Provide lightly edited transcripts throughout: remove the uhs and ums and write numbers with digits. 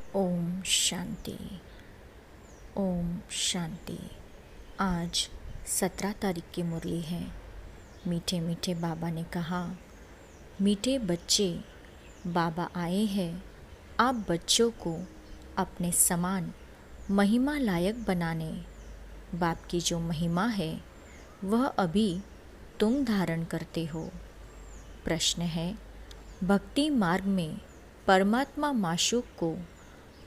ओम शांति। ओम शांति। आज 17 तारीख की मुरली है। मीठे मीठे बाबा ने कहा, मीठे बच्चे, बाबा आए हैं आप बच्चों को अपने समान महिमा लायक बनाने। बाप की जो महिमा है वह अभी तुम धारण करते हो। प्रश्न है, भक्ति मार्ग में परमात्मा माशूक को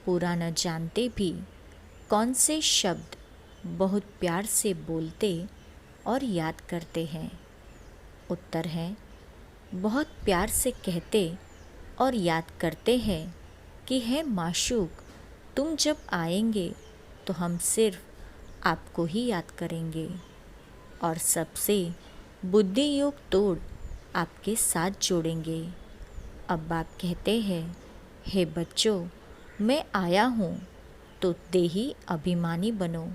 पूरा न जानते भी कौन से शब्द बहुत प्यार से बोलते और याद करते हैं? उत्तर है, बहुत प्यार से कहते और याद करते हैं कि है माशूक, तुम जब आएंगे तो हम सिर्फ आपको ही याद करेंगे और सबसे बुद्धि योग तोड़ आपके साथ जोड़ेंगे। अब बाप कहते हैं, हे बच्चों, मैं आया हूँ तो देही अभिमानी बनो।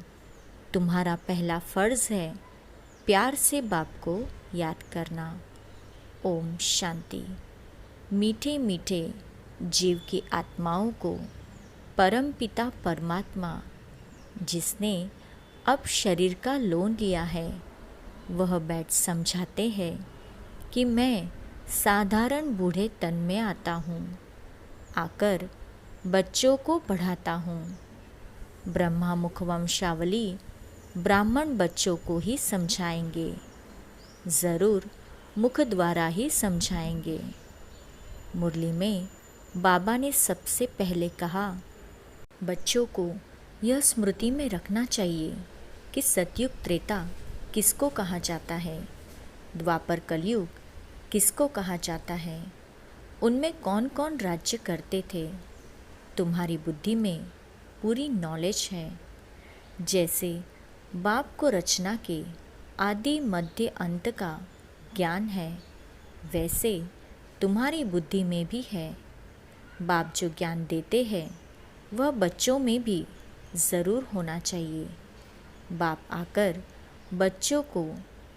तुम्हारा पहला फर्ज है प्यार से बाप को याद करना। ओम शांति। मीठे मीठे जीव की आत्माओं को परम पिता परमात्मा, जिसने अब शरीर का लोन लिया है, वह बैठ समझाते हैं कि मैं साधारण बूढ़े तन में आता हूँ, आकर बच्चों को पढ़ाता हूँ। ब्रह्मा मुख वंशावली ब्राह्मण बच्चों को ही समझाएंगे, ज़रूर मुख द्वारा ही समझाएंगे। मुरली में बाबा ने सबसे पहले कहा, बच्चों को यह स्मृति में रखना चाहिए कि सतयुग त्रेता किसको कहा जाता है, द्वापर कलयुग किसको कहा जाता है, उनमें कौन कौन राज्य करते थे। तुम्हारी बुद्धि में पूरी नॉलेज है। जैसे बाप को रचना के आदि मध्य अंत का ज्ञान है, वैसे तुम्हारी बुद्धि में भी है। बाप जो ज्ञान देते हैं वह बच्चों में भी ज़रूर होना चाहिए। बाप आकर बच्चों को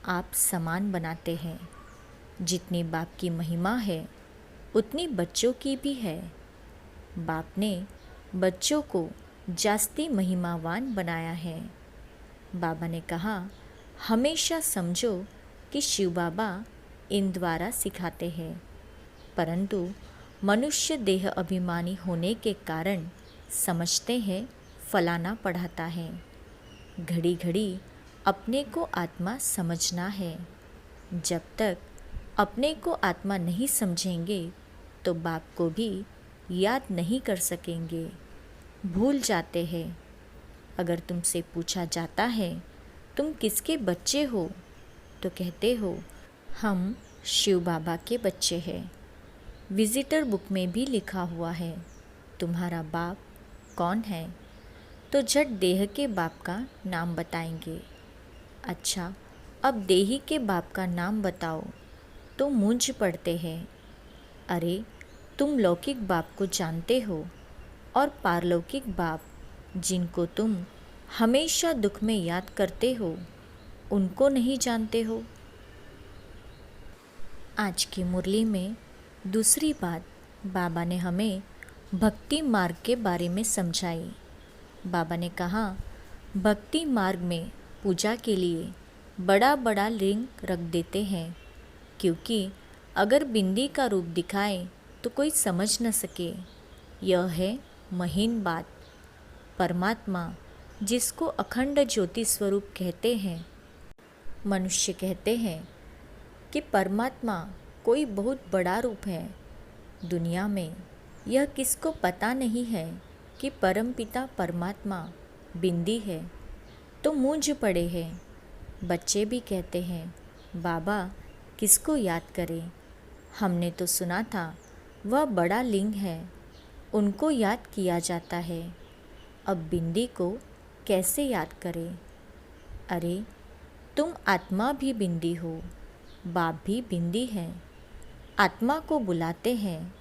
आप समान बनाते हैं। जितनी बाप की महिमा है उतनी बच्चों की भी है। बाप ने बच्चों को जास्ती महिमावान बनाया है। बाबा ने कहा, हमेशा समझो कि शिव बाबा इन द्वारा सिखाते हैं, परंतु मनुष्य देह अभिमानी होने के कारण समझते हैं फलाना पढ़ाता है। घड़ी घड़ी अपने को आत्मा समझना है। जब तक अपने को आत्मा नहीं समझेंगे तो बाप को भी याद नहीं कर सकेंगे, भूल जाते हैं। अगर तुमसे पूछा जाता है तुम किसके बच्चे हो, तो कहते हो हम शिव बाबा के बच्चे हैं। विजिटर बुक में भी लिखा हुआ है तुम्हारा बाप कौन है, तो झट देह के बाप का नाम बताएंगे। अच्छा, अब देही के बाप का नाम बताओ तो मूंझ पड़ते हैं। अरे, तुम लौकिक बाप को जानते हो और पारलौकिक बाप, जिनको तुम हमेशा दुख में याद करते हो, उनको नहीं जानते हो। आज की मुरली में दूसरी बात बाबा ने हमें भक्ति मार्ग के बारे में समझाई। बाबा ने कहा, भक्ति मार्ग में पूजा के लिए बड़ा बड़ा लिंग रख देते हैं, क्योंकि अगर बिंदी का रूप दिखाए तो कोई समझ न सके। यह है महीन बात। परमात्मा, जिसको अखंड ज्योति स्वरूप कहते हैं, मनुष्य कहते हैं कि परमात्मा कोई बहुत बड़ा रूप है। दुनिया में यह किसको पता नहीं है कि परमपिता परमात्मा बिंदी है, तो मूंझ पड़े हैं। बच्चे भी कहते हैं, बाबा किसको याद करें, हमने तो सुना था वह बड़ा लिंग है, उनको याद किया जाता है, अब बिंदी को कैसे याद करें। अरे, तुम आत्मा भी बिंदी हो, बाप भी बिंदी है। आत्मा को बुलाते हैं,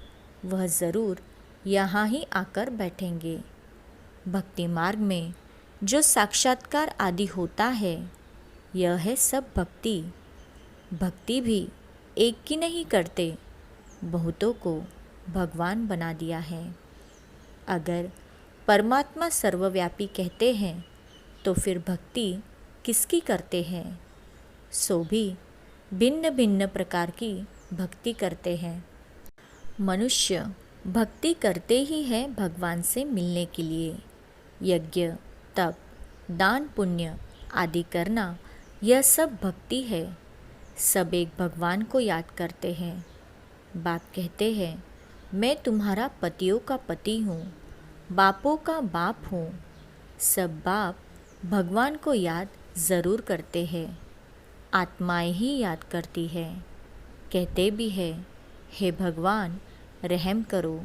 वह ज़रूर यहाँ ही आकर बैठेंगे। भक्ति मार्ग में जो साक्षात्कार आदि होता है, यह है सब भक्ति। भक्ति भी एक की नहीं करते, बहुतों को भगवान बना दिया है। अगर परमात्मा सर्वव्यापी कहते हैं तो फिर भक्ति किसकी करते हैं? सो भी भिन्न भिन्न प्रकार की भक्ति करते हैं। मनुष्य भक्ति करते ही है भगवान से मिलने के लिए। यज्ञ, तप, दान, पुण्य आदि करना, यह सब भक्ति है। सब एक भगवान को याद करते हैं। बाप कहते हैं, मैं तुम्हारा पतियों का पति हूँ, बापों का बाप हूँ। सब बाप भगवान को याद ज़रूर करते हैं। आत्माएं ही याद करती है। कहते भी है, हे भगवान रहम करो,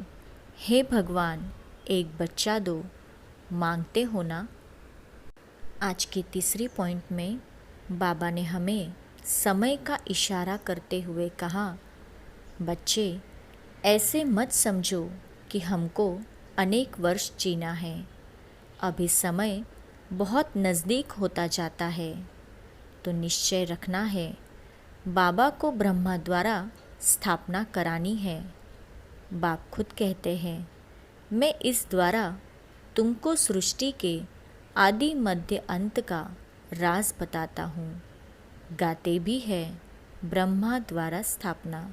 हे भगवान एक बच्चा दो, मांगते हो ना। आज के तीसरी पॉइंट में बाबा ने हमें समय का इशारा करते हुए कहा, बच्चे ऐसे मत समझो कि हमको अनेक वर्ष जीना है। अभी समय बहुत नज़दीक होता जाता है, तो निश्चय रखना है बाबा को ब्रह्मा द्वारा स्थापना करानी है। बाप खुद कहते हैं, मैं इस द्वारा तुमको सृष्टि के आदि मध्य अंत का राज बताता हूँ। गाते भी है ब्रह्मा द्वारा स्थापना,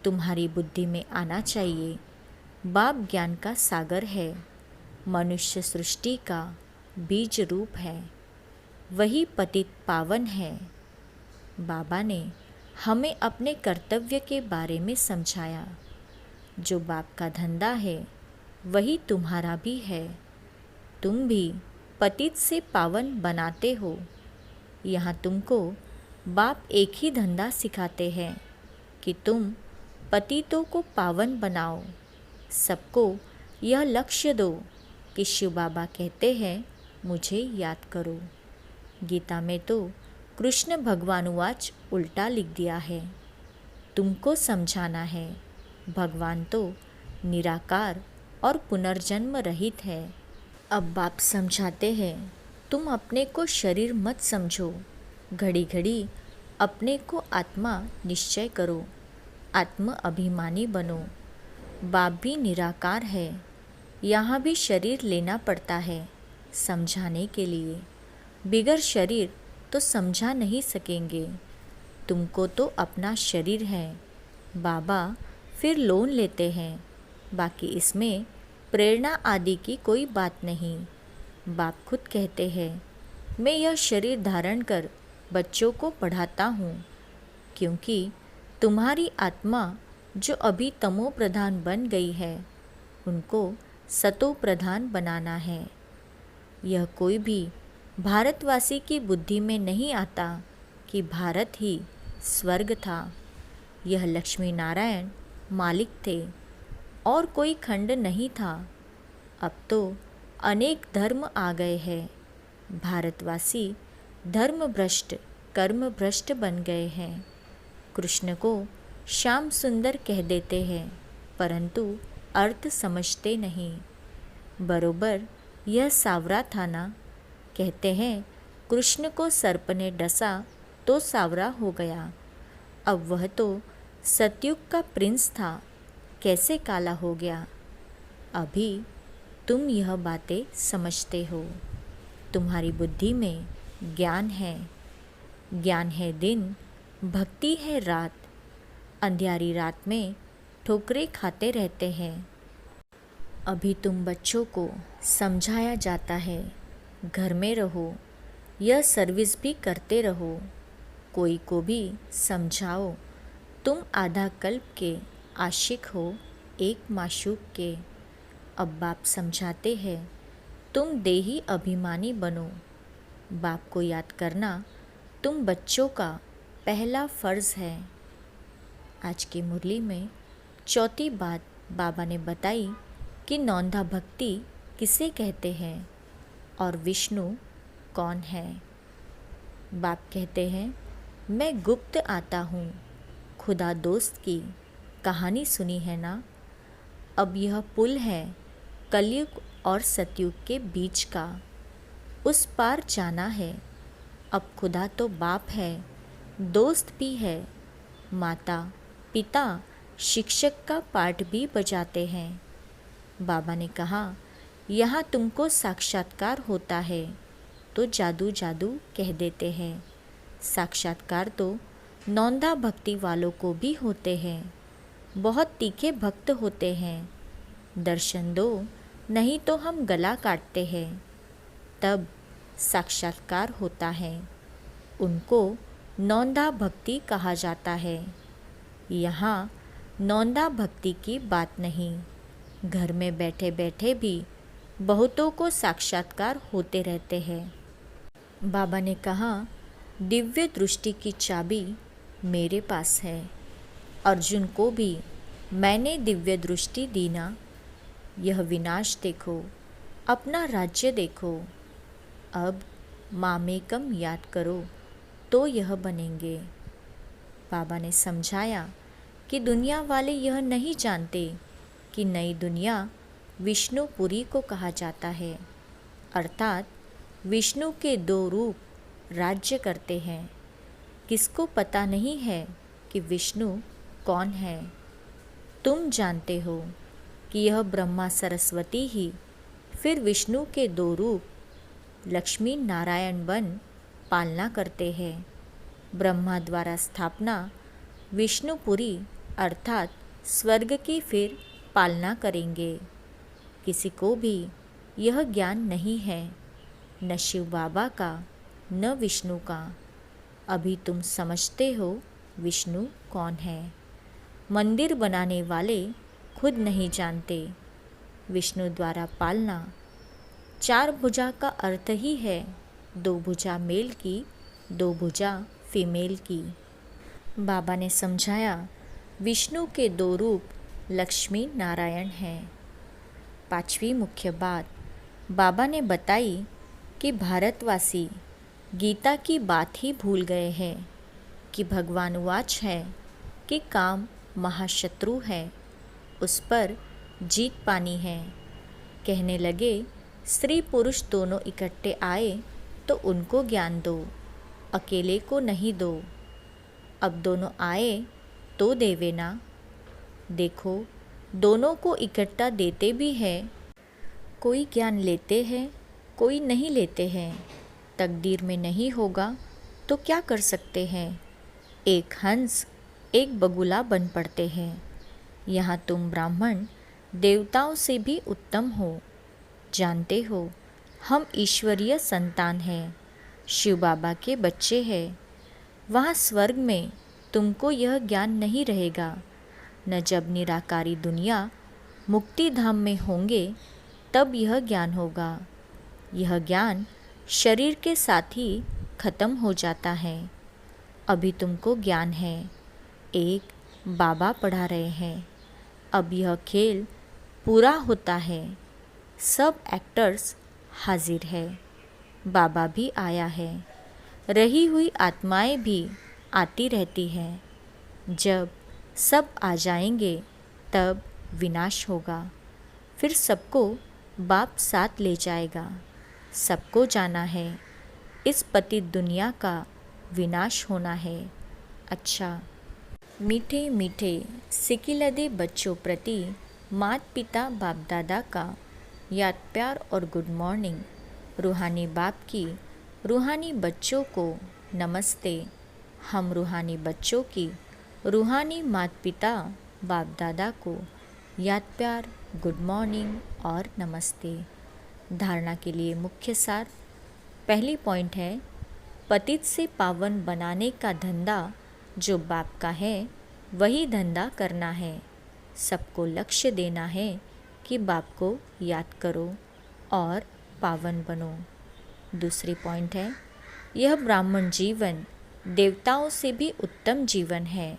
तुम्हारी बुद्धि में आना चाहिए। बाप ज्ञान का सागर है, मनुष्य सृष्टि का बीज रूप है, वही पतित पावन है। बाबा ने हमें अपने कर्तव्य के बारे में समझाया। जो बाप का धंधा है वही तुम्हारा भी है। तुम भी पतित से पावन बनाते हो। यहाँ तुमको बाप एक ही धंधा सिखाते हैं कि तुम पतितों को पावन बनाओ। सबको यह लक्ष्य दो कि शिव बाबा कहते हैं, मुझे याद करो। गीता में तो कृष्ण भगवानुवाच उल्टा लिख दिया है। तुमको समझाना है, भगवान तो निराकार और पुनर्जन्म रहित है। अब बाप समझाते हैं, तुम अपने को शरीर मत समझो, घड़ी घड़ी अपने को आत्मा निश्चय करो, आत्म अभिमानी बनो। बाप भी निराकार है, यहाँ भी शरीर लेना पड़ता है समझाने के लिए। बिगर शरीर तो समझा नहीं सकेंगे। तुमको तो अपना शरीर है, बाबा फिर लोन लेते हैं। बाकी इसमें प्रेरणा आदि की कोई बात नहीं। बाप खुद कहते हैं, मैं यह शरीर धारण कर बच्चों को पढ़ाता हूँ, क्योंकि तुम्हारी आत्मा जो अभी तमो प्रधान बन गई है, उनको सतो प्रधान बनाना है। यह कोई भी भारतवासी की बुद्धि में नहीं आता कि भारत ही स्वर्ग था। यह लक्ष्मी नारायण मालिक थे और कोई खंड नहीं था। अब तो अनेक धर्म आ गए हैं। भारतवासी धर्म भ्रष्ट, कर्म भ्रष्ट बन गए हैं। कृष्ण को श्याम सुंदर कह देते हैं, परंतु अर्थ समझते नहीं। बरोबर यह सावरा था ना। कहते हैं, कृष्ण को सर्प ने डसा तो सावरा हो गया। अब वह तो सतयुग का प्रिंस था, कैसे काला हो गया? अभी तुम यह बातें समझते हो। तुम्हारी बुद्धि में ज्ञान है। ज्ञान है दिन, भक्ति है रात। अंधियारी रात में ठोकरें खाते रहते हैं। अभी तुम बच्चों को समझाया जाता है, घर में रहो, यह सर्विस भी करते रहो। कोई को भी समझाओ, तुम आधा कल्प के आशिक हो, एक माशूक के। अब बाप समझाते हैं, तुम देही अभिमानी बनो। बाप को याद करना तुम बच्चों का पहला फ़र्ज़ है। आज की मुरली में चौथी बात बाबा ने बताई कि नौंधा भक्ति किसे कहते हैं और विष्णु कौन है। बाप कहते हैं, मैं गुप्त आता हूँ। खुदा दोस्त की कहानी सुनी है ना। अब यह पुल है कलयुग और सतयुग के बीच का, उस पार जाना है। अब खुदा तो बाप है, दोस्त भी है, माता पिता शिक्षक का पाठ भी बजाते हैं। बाबा ने कहा, यहाँ तुमको साक्षात्कार होता है तो जादू जादू कह देते हैं। साक्षात्कार तो नौंदा भक्ति वालों को भी होते हैं। बहुत तीखे भक्त होते हैं। दर्शन दो, नहीं तो हम गला काटते हैं। तब साक्षात्कार होता है। उनको नौंदा भक्ति कहा जाता है। यहाँ नौंदा भक्ति की बात नहीं। घर में बैठे बैठे भी बहुतों को साक्षात्कार होते रहते हैं। बाबा ने कहा, दिव्य दृष्टि की चाबी मेरे पास है। अर्जुन को भी मैंने दिव्य दृष्टि दी ना। यह विनाश देखो, अपना राज्य देखो। अब मामेकम याद करो तो यह बनेंगे। बाबा ने समझाया कि दुनिया वाले यह नहीं जानते कि नई दुनिया विष्णुपुरी को कहा जाता है, अर्थात विष्णु के 2 रूप राज्य करते हैं। किसको पता नहीं है कि विष्णु कौन है? तुम जानते हो कि यह ब्रह्मा सरस्वती ही फिर विष्णु के 2 रूप लक्ष्मी नारायण बन पालना करते हैं। ब्रह्मा द्वारा स्थापना विष्णुपुरी अर्थात स्वर्ग की फिर पालना करेंगे। किसी को भी यह ज्ञान नहीं है, न शिव बाबा का न विष्णु का। अभी तुम समझते हो विष्णु कौन है। मंदिर बनाने वाले खुद नहीं जानते। विष्णु द्वारा पालना 4 भुजा का अर्थ ही है 2 भुजा मेल की, 2 भुजा फीमेल की। बाबा ने समझाया, विष्णु के 2 रूप लक्ष्मी नारायण हैं। 5वीं मुख्य बात बाबा ने बताई कि भारतवासी गीता की बात ही भूल गए हैं कि भगवान वाच है कि काम महाशत्रु है, उस पर जीत पानी है। कहने लगे, स्त्री पुरुष दोनों इकट्ठे आए तो उनको ज्ञान दो, अकेले को नहीं दो। अब दोनों आए तो देवे ना। देखो, दोनों को इकट्ठा देते भी हैं। कोई ज्ञान लेते हैं, कोई नहीं लेते हैं। तकदीर में नहीं होगा तो क्या कर सकते हैं? एक हंस एक बगुला बन पड़ते हैं। यहाँ तुम ब्राह्मण देवताओं से भी उत्तम हो। जानते हो, हम ईश्वरीय संतान हैं, शिव बाबा के बच्चे हैं। वहाँ स्वर्ग में तुमको यह ज्ञान नहीं रहेगा। न जब निराकारी दुनिया मुक्ति धाम में होंगे तब यह ज्ञान होगा। यह ज्ञान शरीर के साथ ही खत्म हो जाता है। अभी तुमको ज्ञान है। एक बाबा पढ़ा रहे हैं। अब यह खेल पूरा होता है। सब एक्टर्स हाजिर है। बाबा भी आया है। रही हुई आत्माएं भी आती रहती हैं। जब सब आ जाएंगे तब विनाश होगा। फिर सबको बाप साथ ले जाएगा। सबको जाना है। इस पतित दुनिया का विनाश होना है। अच्छा, मीठे मीठे सिकिलदे बच्चों प्रति माता पिता बाप दादा का याद प्यार और गुड मॉर्निंग। रूहानी बाप की रूहानी बच्चों को नमस्ते। हम रूहानी बच्चों की रूहानी माता पिता बाप दादा को याद प्यार, गुड मॉर्निंग और नमस्ते। धारणा के लिए मुख्य सार। पहली पॉइंट है, पतित से पावन बनाने का धंधा जो बाप का है वही धंधा करना है। सबको लक्ष्य देना है कि बाप को याद करो और पावन बनो। दूसरी पॉइंट है, यह ब्राह्मण जीवन देवताओं से भी उत्तम जीवन है।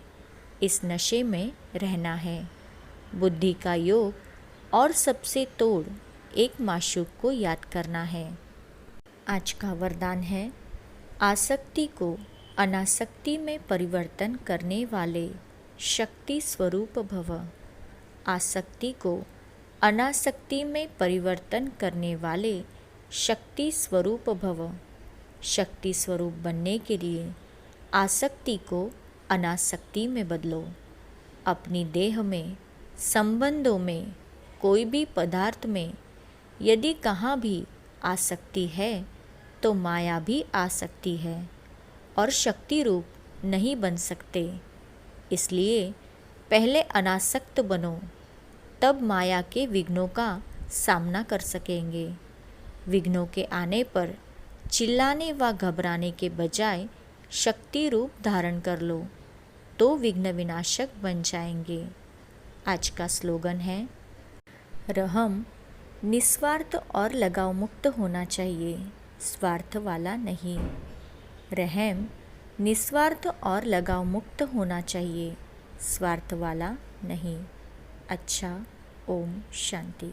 इस नशे में रहना है। बुद्धि का योग और सबसे तोड़ एक माशूक को याद करना है। आज का वरदान है, आसक्ति को अनासक्ति में परिवर्तन करने वाले शक्ति स्वरूप भव। आसक्ति को अनासक्ति में परिवर्तन करने वाले शक्ति स्वरूप भव। शक्ति स्वरूप बनने के लिए आसक्ति को अनासक्ति में बदलो। अपनी देह में, संबंधों में, कोई भी पदार्थ में यदि कहाँ भी आसक्ति है तो माया भी आ सकती है और शक्ति रूप नहीं बन सकते। इसलिए पहले अनासक्त बनो, तब माया के विघ्नों का सामना कर सकेंगे। विघ्नों के आने पर चिल्लाने व घबराने के बजाय शक्ति रूप धारण कर लो तो विघ्न विनाशक बन जाएंगे। आज का स्लोगन है, रहम निस्वार्थ और लगाव मुक्त होना चाहिए, स्वार्थ वाला नहीं। रहम निस्वार्थ और लगाव मुक्त होना चाहिए, स्वार्थ वाला नहीं। अच्छा, ओम शांति।